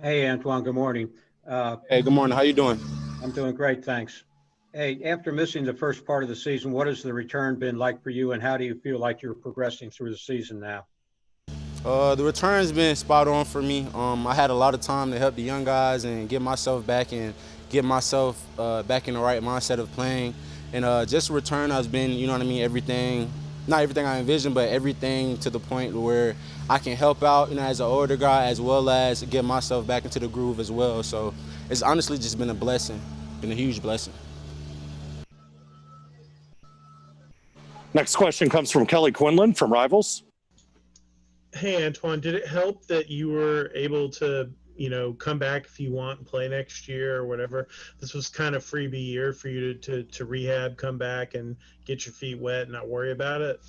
Hey, Antoine, good morning. Uh, Hey, good morning. How you doing? I'm doing great, thanks. Hey, after missing the first part of the season, what has the return been like for you, and how do you feel like you're progressing through the season now? The return's been spot on for me. I had a lot of time to help the young guys and get myself back and get myself back in the right mindset of playing. And just return has been, you know what I mean, everything, not everything I envisioned, but everything to the point where I can help out, as an older guy as well as get myself back into the groove as well. So it's honestly just been a blessing, been a huge blessing. Next question comes from Kelly Quinlan from Rivals. Hey, Antoine, did it help that you were able to, come back if you want and play next year or whatever? This was kind of freebie year for you to rehab, come back and get your feet wet and not worry about it?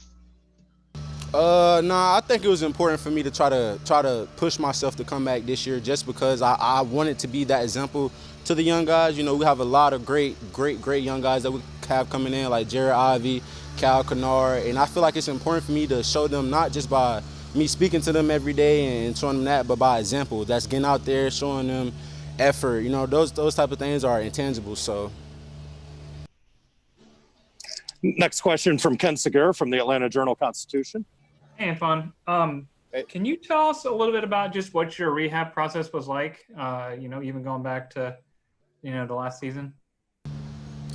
Nah, I think it was important for me to try to push myself to come back this year, just because I wanted to be that example to the young guys. We have a lot of great young guys that we have coming in, like Jared Ivey, Cal Kennard, and I feel like it's important for me to show them, not just by me speaking to them every day and showing them that, but by example. That's getting out there, showing them effort. Those type of things are intangible. So Next question from Ken Segura from the Atlanta Journal-Constitution. Hey, Antoine. Hey. Can you tell us a little bit about just what your rehab process was like? Even going back to, the last season.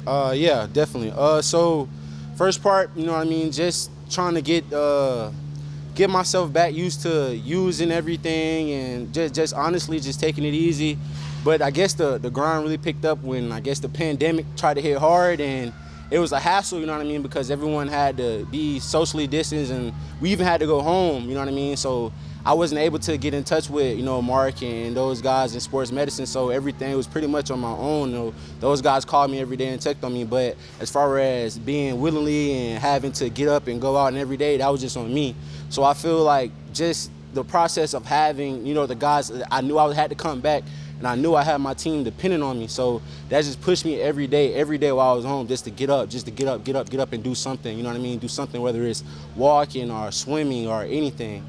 Yeah, definitely. So first part, what I mean, just trying to get myself back used to using everything and just honestly just taking it easy. But I guess the grind really picked up when I guess the pandemic tried to hit hard, and it was a hassle, you know what I mean, because everyone had to be socially distanced and we even had to go home, you know what I mean? So I wasn't able to get in touch with, Mark and those guys in sports medicine, so everything was pretty much on my own. Those guys called me every day and checked on me, but as far as being willingly and having to get up and go out and every day, that was just on me. So I feel like just the process of having, the guys, I knew I had to come back, and I knew I had my team depending on me. So that just pushed me every day while I was home, just to get up, get up and do something, you know what I mean? Do something, whether it's walking or swimming or anything.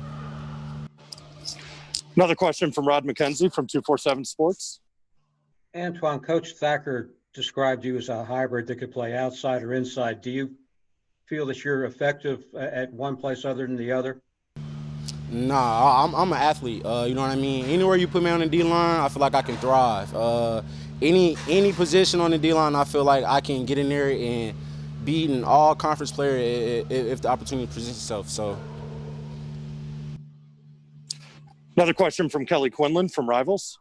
Another question from Rod McKenzie from 247 Sports. Antoine, Coach Thacker described you as a hybrid that could play outside or inside. Do you feel that you're effective at one place other than the other? Nah, I'm an athlete. You know what I mean? Anywhere you put me on the D-line, I feel like I can thrive. Any position on the D-line, I feel like I can get in there and beat an all-conference player if the opportunity presents itself. So. Another question from Kelly Quinlan from Rivals.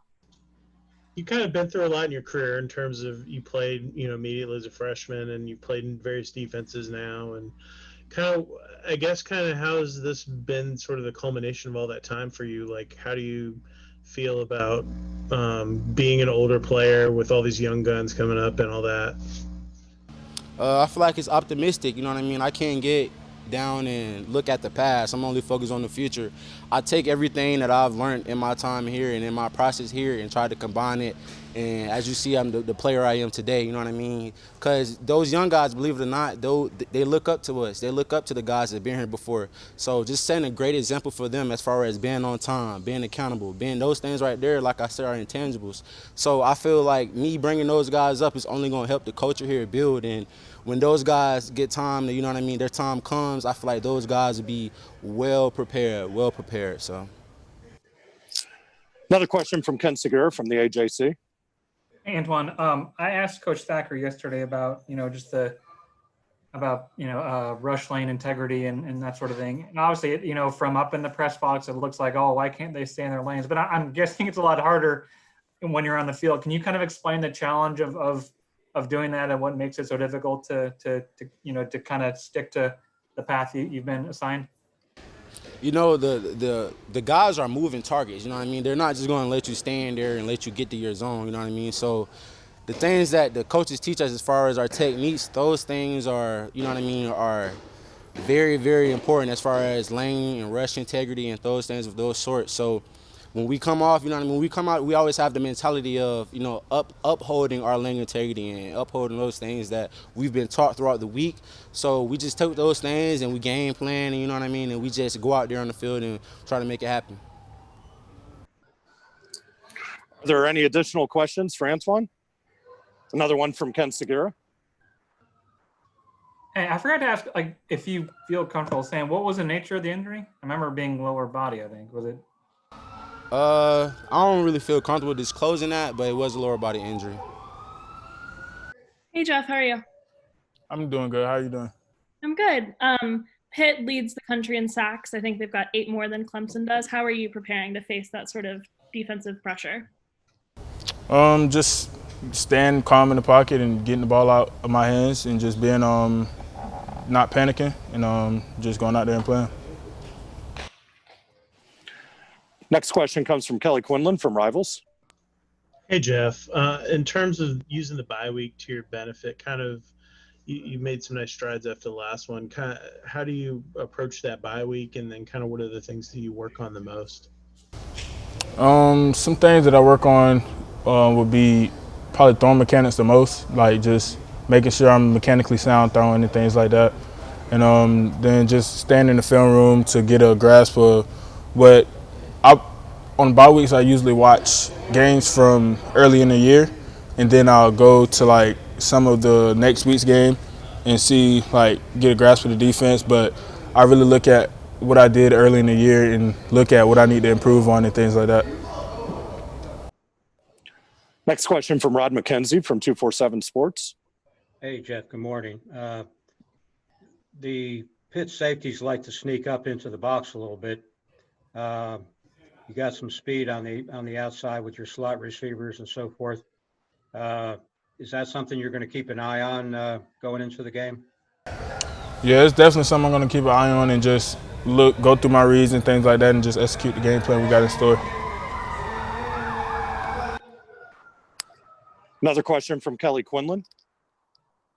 You kind of been through a lot in your career in terms of you played, immediately as a freshman, and you played in various defenses now, and I guess how has this been sort of the culmination of all that time for you? Like, how do you feel about being an older player with all these young guns coming up and all that? I feel like it's optimistic, you know what I mean? I can't get down and look at the past. I'm only focused on the future. I take everything that I've learned in my time here and in my process here and try to combine it. And as you see, I'm the player I am today, you know what I mean? Because those young guys, believe it or not, they look up to us. They look up to the guys that have been here before. So just setting a great example for them as far as being on time, being accountable, being those things right there, like I said, are intangibles. So I feel like me bringing those guys up is only going to help the culture here build. And when those guys get time, you know what I mean, their time comes, I feel like those guys will be well prepared. So. Another question from Ken Segura from the AJC. Hey, Antoine. I asked Coach Thacker yesterday about, just rush lane integrity and that sort of thing. And obviously, from up in the press box, it looks like, oh, why can't they stay in their lanes? But I'm guessing it's a lot harder when you're on the field. Can you kind of explain the challenge of doing that and what makes it so difficult to kind of stick to the path you've been assigned? The guys are moving targets, you know what I mean? They're not just going to let you stand there and let you get to your zone, you know what I mean? So the things that the coaches teach us as far as our techniques, those things are, you know what I mean, are very, very important as far as lane and rush integrity and those things of those sorts. So when we come off, you know what I mean, when we come out, we always have the mentality of, upholding our lane integrity and upholding those things that we've been taught throughout the week. So we just took those things and we game plan, and you know what I mean, and we just go out there on the field and try to make it happen. Are there any additional questions for Antwan? Another one from Ken Segura. Hey, I forgot to ask, like, if you feel comfortable saying what was the nature of the injury? I remember being lower body. I think was it. I don't really feel comfortable disclosing that, but it was a lower body injury. Hey Jeff, how are you? I'm doing good. How are you doing? I'm good. Pitt leads the country in sacks. I think they've got 8 more than Clemson does. How are you preparing to face that sort of defensive pressure? Just staying calm in the pocket and getting the ball out of my hands and just being not panicking and just going out there and playing. Next question comes from Kelly Quinlan from Rivals. Hey Jeff, in terms of using the bye week to your benefit, kind of you made some nice strides after the last one. Kind of, how do you approach that bye week, and then kind of what are the things that you work on the most? Some things that I work on would be probably throwing mechanics the most, like just making sure I'm mechanically sound throwing and things like that. And then just staying in the film room to get a grasp of what on bye weeks I usually watch games from early in the year, and then I'll go to like some of the next week's game and see, like, get a grasp of the defense. But I really look at what I did early in the year and look at what I need to improve on and things like that. Next question from Rod McKenzie from 247 Sports. Hey, Jeff, good morning. The Pitt safeties like to sneak up into the box a little bit. You got some speed on the outside with your slot receivers and so forth. Is that something you're going to keep an eye on going into the game? Yeah, it's definitely something I'm going to keep an eye on and just go through my reads and things like that and just execute the game plan we got in store. Another question from Kelly Quinlan.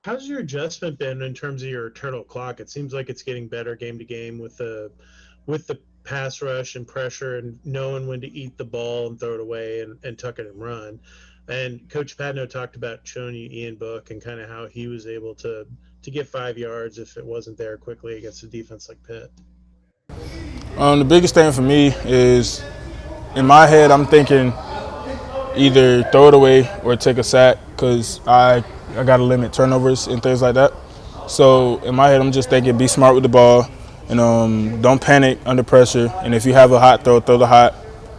How's your adjustment been in terms of your internal clock? It seems like it's getting better game to game with the pass rush and pressure and knowing when to eat the ball and throw it away and tuck it and run. And Coach Patno talked about showing you Ian Book and kind of how he was able to get 5 yards if it wasn't there quickly against a defense like Pitt. The biggest thing for me is, in my head, I'm thinking either throw it away or take a sack because I got to limit turnovers and things like that. So in my head, I'm just thinking be smart with the ball and don't panic under pressure. And if you have a hot throw the hot,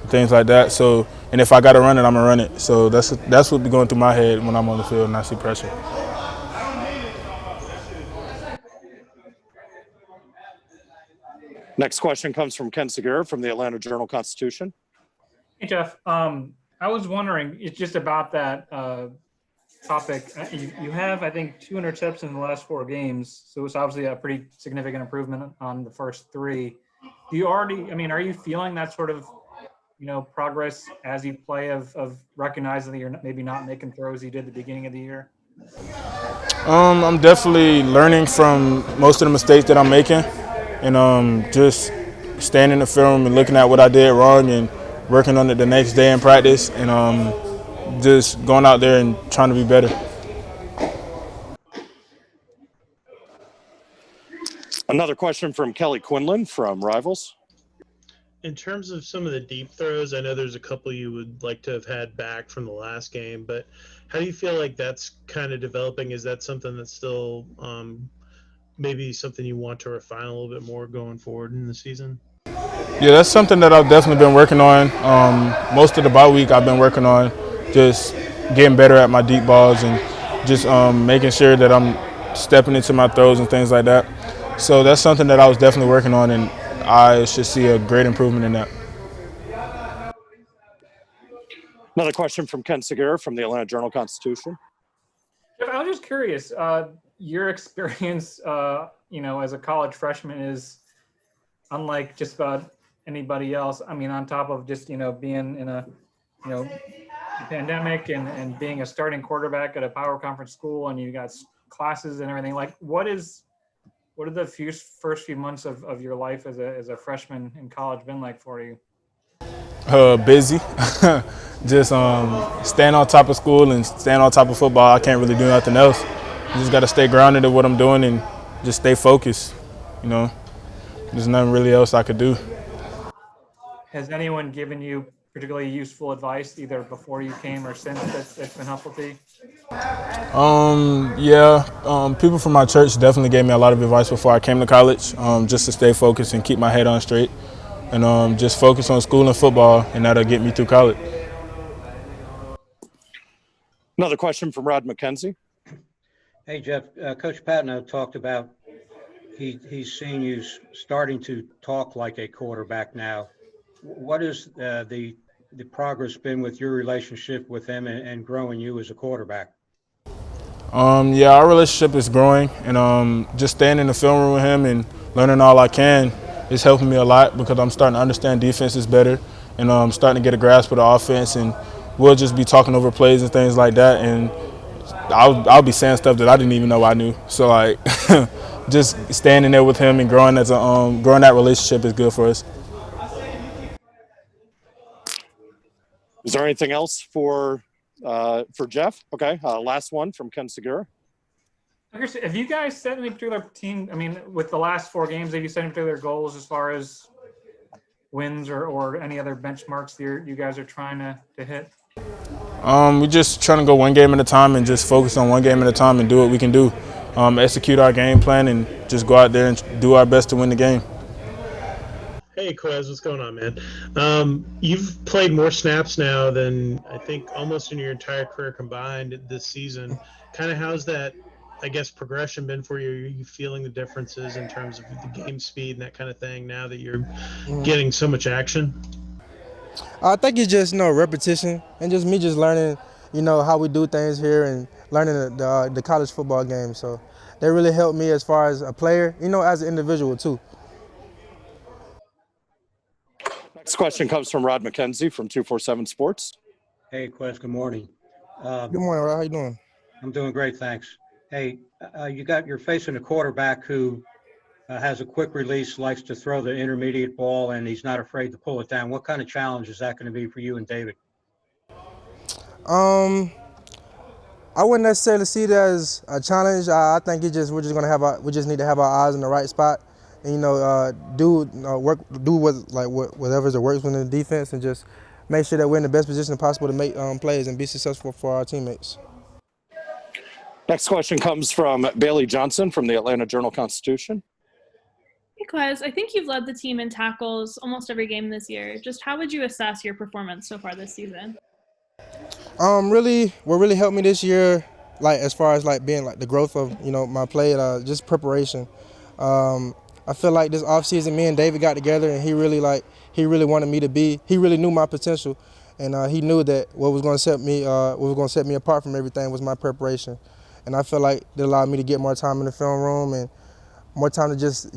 things like that. So, and if I got to run it, I'm going to run it. So that's what be going through my head when I'm on the field and I see pressure. Next question comes from Ken Segura from the Atlanta Journal-Constitution. Hey Jeff, I was wondering, it's just about that topic. You have, I think, 2 interceptions in the last 4 games, so it's obviously a pretty significant improvement on the first 3. Do you already, I mean, are you feeling that sort of, progress as you play of recognizing that you're maybe not making throws you did at the beginning of the year? I'm definitely learning from most of the mistakes that I'm making and just staying in the film and looking at what I did wrong and working on it the next day in practice and just going out there and trying to be better. Another question from Kelly Quinlan from Rivals. In terms of some of the deep throws, I know there's a couple you would like to have had back from the last game, but how do you feel like that's kind of developing? Is that something that's still maybe something you want to refine a little bit more going forward in the season? Yeah, that's something that I've definitely been working on. Most of the bye week I've been working on just getting better at my deep balls and just making sure that I'm stepping into my throws and things like that. So that's something that I was definitely working on, and I should see a great improvement in that. Another question from Ken Segura from the Atlanta Journal-Constitution. Jeff, I was just curious, your experience, as a college freshman is unlike just about anybody else. I mean, on top of just, being in a, pandemic and being a starting quarterback at a power conference school and you got classes and everything, like what are the first few months of your life as a freshman in college been like for you? Busy. Just staying on top of school and staying on top of football. I can't really do nothing else. I just got to stay grounded in what I'm doing and just stay focused. There's nothing really else I could do. Has anyone given you particularly useful advice either before you came or since that's been helpful to you? Yeah, people from my church definitely gave me a lot of advice before I came to college, just to stay focused and keep my head on straight, and just focus on school and football, and that'll get me through college. Another question from Rod McKenzie. Hey, Jeff, Coach Patno talked about he's seen you starting to talk like a quarterback now. What is the progress been with your relationship with him and growing you as a quarterback? Yeah, our relationship is growing, and just staying in the film room with him and learning all I can is helping me a lot because I'm starting to understand defenses better, and I'm starting to get a grasp of the offense. And we'll just be talking over plays and things like that, and I'll be saying stuff that I didn't even know I knew. So like, just standing there with him and growing growing that relationship is good for us. Is there anything else for Jeff? Okay, last one from Ken Segura. Have you guys set any particular team? I mean, with the last 4 games, have you set any particular goals as far as wins or any other benchmarks that you guys are trying to hit? We're just trying to go one game at a time and just focus on one game at a time and do what we can do. Execute our game plan and just go out there and do our best to win the game. Hey, Quez, what's going on, man? You've played more snaps now than I think almost in your entire career combined this season. Kind of how's that, I guess, progression been for you? Are you feeling the differences in terms of the game speed and that kind of thing now that you're getting so much action? I think it's just repetition and just me just learning how we do things here and learning the college football game. So they really helped me as far as a player, as an individual too. Next question comes from Rod McKenzie from 247 Sports. Hey, Quez, good morning. Good morning, Rod. How you doing? I'm doing great, thanks. Hey, you're facing a quarterback who has a quick release, likes to throw the intermediate ball, and he's not afraid to pull it down. What kind of challenge is that going to be for you and David? I wouldn't necessarily see it as a challenge. I think we just need to have our eyes in the right spot, and whatever works within the defense, and just make sure that we're in the best position possible to make plays and be successful for our teammates. Next question comes from Bailey Johnson from the Atlanta Journal-Constitution. Hey, Quez, I think you've led the team in tackles almost every game this year. Just how would you assess your performance so far this season? What really helped me this year, as far as being the growth of my play, just preparation. I feel like this offseason, me and David got together, and he really wanted me to be. He really knew my potential, and he knew that what was going to set me apart from everything was my preparation. And I feel like it allowed me to get more time in the film room and more time to just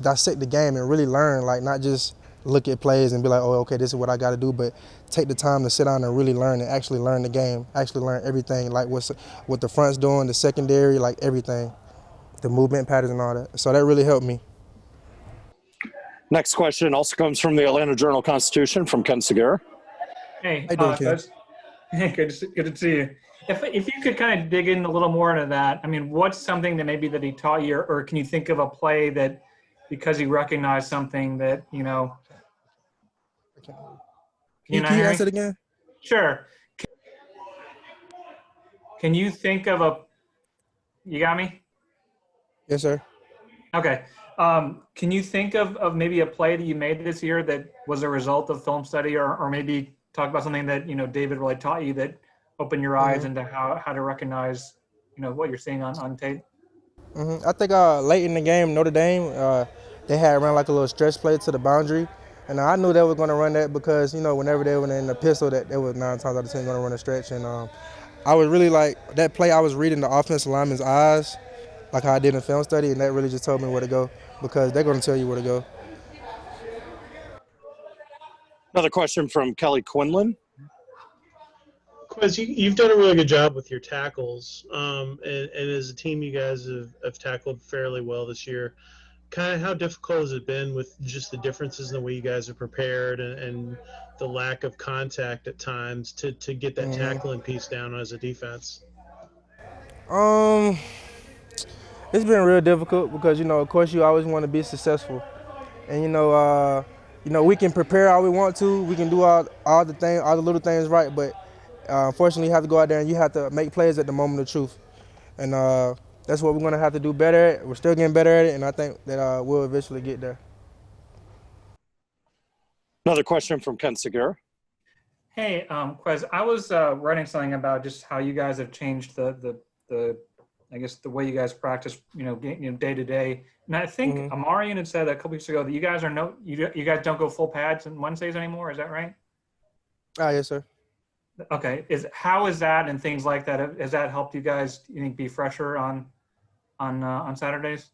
dissect the game and really learn, not just look at plays and be like, oh, okay, this is what I got to do, but take the time to sit down and really learn and actually learn the game, actually learn everything, what the front's doing, the secondary, everything, the movement patterns and all that. So that really helped me. Next question also comes from the Atlanta Journal-Constitution from Ken Segura. Hey, how you doing, Ken? Hey, good to see you. If you could kind of dig in a little more into that, I mean, what's something that maybe that he taught you, or can you think of a play that because he recognized something that, Can you answer it again? Sure. Can you think of you got me? Yes, sir. Okay. Can you think of maybe a play that you made this year that was a result of film study, or maybe talk about something that, David really taught you that opened your eyes into how to recognize, what you're seeing on tape? I think late in the game, Notre Dame, they had run a little stretch play to the boundary. And I knew they were going to run that because, whenever they were in the pistol, that they were 9 times out of 10 going to run a stretch. And I was really that play, I was reading the offensive lineman's eyes, like how I did in film study, and that really just told me where to go because they're going to tell you where to go. Another question from Kelly Quinlan. Quez, you've done a really good job with your tackles, and as a team, you guys have tackled fairly well this year. Kind of how difficult has it been with just the differences in the way you guys are prepared and the lack of contact at times to get that tackling piece down as a defense? It's been real difficult because, of course, you always want to be successful. And, we can prepare all we want to. We can do all the little things right, but unfortunately, you have to go out there and you have to make plays at the moment of truth. And that's what we're going to have to do better at. We're still getting better at it, and I think that we'll eventually get there. Another question from Ken Segura. Hey, Quez, I was writing something about just how you guys have changed the I guess the way you guys practice, day to day. And I think Amarian had said a couple weeks ago that you guys you guys don't go full pads on Wednesdays anymore. Is that right? Yes, sir. Okay. How is that and things like that? Has that helped you guys, you think, be fresher on Saturdays?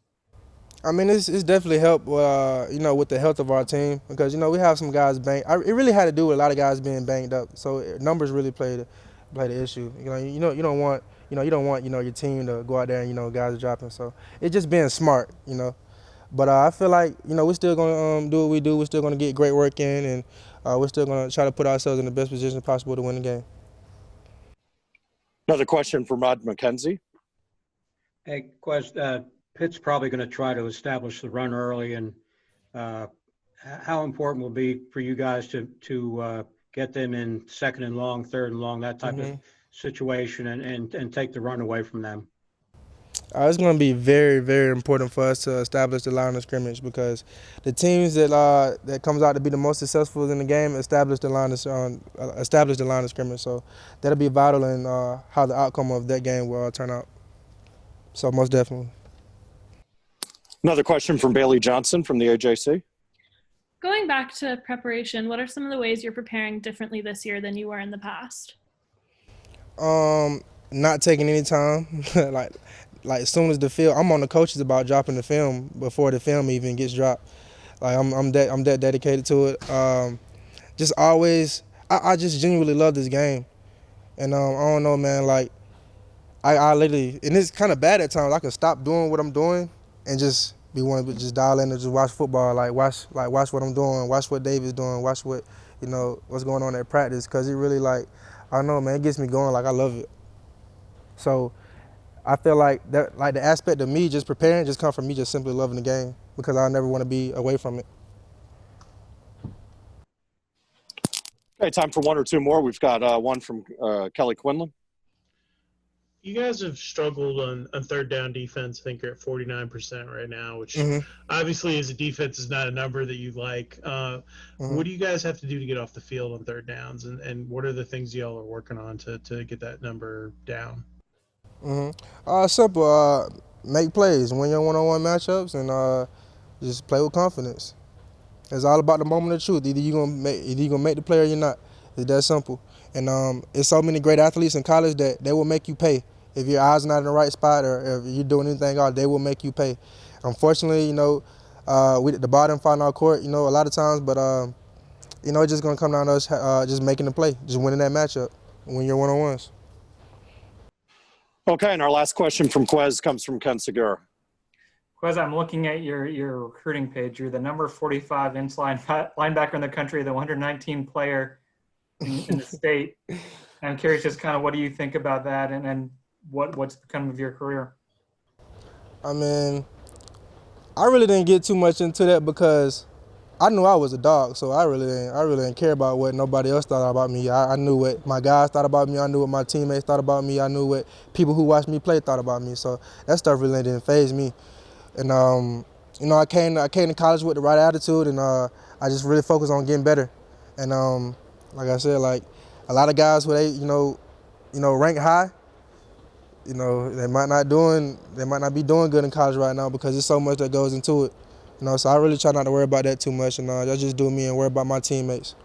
I mean, it's definitely helped, with the health of our team because we have some guys banged. It really had to do with a lot of guys being banged up. So numbers really play the issue. You don't want your team to go out there and guys are dropping. So it's just being smart, But I feel like we're still gonna do what we do. We're still gonna get great work in, and we're still gonna try to put ourselves in the best position possible to win the game. Another question from Rod McKenzie. Hey, Quez, Pitt's probably going to try to establish the run early, and how important will be for you guys to get them in second and long, third and long, that type of situation, and take the run away from them? It's going to be very, very important for us to establish the line of scrimmage because the teams that comes out to be the most successful in the game establish the line of scrimmage. So that'll be vital in how the outcome of that game will turn out. So most definitely. Another question from Bailey Johnson from the AJC. Going back to preparation, what are some of the ways you're preparing differently this year than you were in the past? Not taking any time. like as soon as the film, I'm on the coaches about dropping the film before the film even gets dropped. Like I'm that dedicated to it. Just always, I just genuinely love this game, and I don't know, man. Like I literally, and it's kind of bad at times. I can stop doing what I'm doing and just be one to just dial in and just watch football. Watch what I'm doing, watch what David's doing, watch what what's going on at practice. Cause it really I don't know, man. It gets me going. I love it. So I feel like that, the aspect of me just preparing just come from me just simply loving the game because I never want to be away from it. Okay, time for one or two more. We've got one from Kelly Quinlan. You guys have struggled on third down defense. I think you're at 49% right now, which obviously as a defense is not a number that you like. What do you guys have to do to get off the field on third downs, and what are the things y'all are working on to get that number down? Simple. Make plays, win your one-on-one matchups, and just play with confidence. It's all about the moment of truth. Either you're gonna make the play or you're not. It's that simple. And it's so many great athletes in college that they will make you pay. If your eyes not in the right spot or if you're doing anything else, they will make you pay. Unfortunately, we at the bottom final court, a lot of times, but it's just gonna come down to us just making the play, just winning that matchup, win your one-on-ones. Okay, and our last question from Quez comes from Ken Segura. Quez, I'm looking at your recruiting page. You're the number 45 inside linebacker in the country, the 119 player in the state. I'm curious just kind of what do you think about that and what's become of your career? I mean, I really didn't get too much into that because I knew I was a dog, so I really didn't care about what nobody else thought about me. I knew what my guys thought about me. I knew what my teammates thought about me. I knew what people who watched me play thought about me. So that stuff really didn't faze me. And I came to college with the right attitude, and I just really focused on getting better. And like I said, a lot of guys who they rank high, they might not be doing good in college right now because there's so much that goes into it. So I really try not to worry about that too much, and I just do me and worry about my teammates.